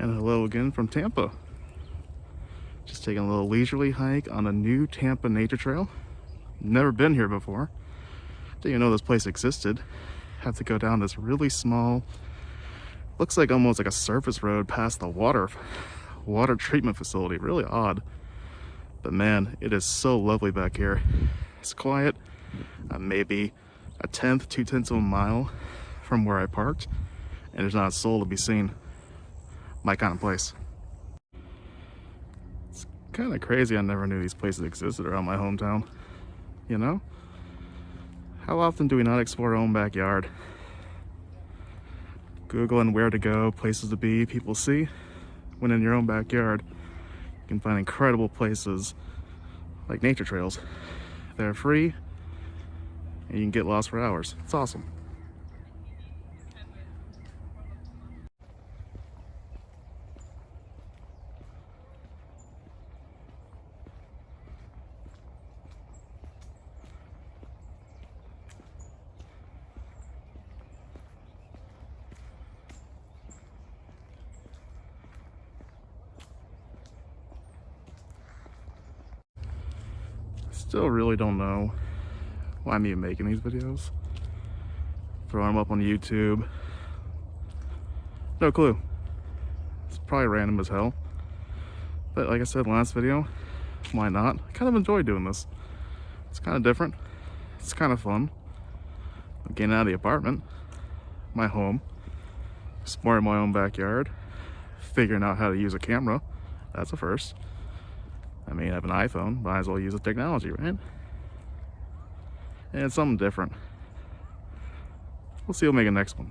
And hello again from Tampa. Just taking a little leisurely hike on a new Tampa Nature Trail. Never been here before. Didn't even know this place existed. Have to go down this really small, looks like almost like a surface road past the water treatment facility. Really odd. But man, it is so lovely back here. It's quiet. Maybe a tenth, 2/10 of a mile from where I parked, and there's not a soul to be seen. My kind of place. It's kind of crazy I never knew these places existed around my hometown. You know? How often do we not explore our own backyard? Googling where to go, places to be, people see. When in your own backyard, you can find incredible places like nature trails. They're free, and you can get lost for hours. It's awesome. Still really don't know why I'm even making these videos. Throwing them up on YouTube. No clue. It's probably random as hell. But like I said in the last video, why not? I kind of enjoy doing this. It's kind of different. It's kind of fun. I'm getting out of the apartment, my home, exploring my own backyard, figuring out how to use a camera. That's a first. I mean, I have an iPhone, might as well use the technology, right? And it's something different. We'll see, we'll make a next one.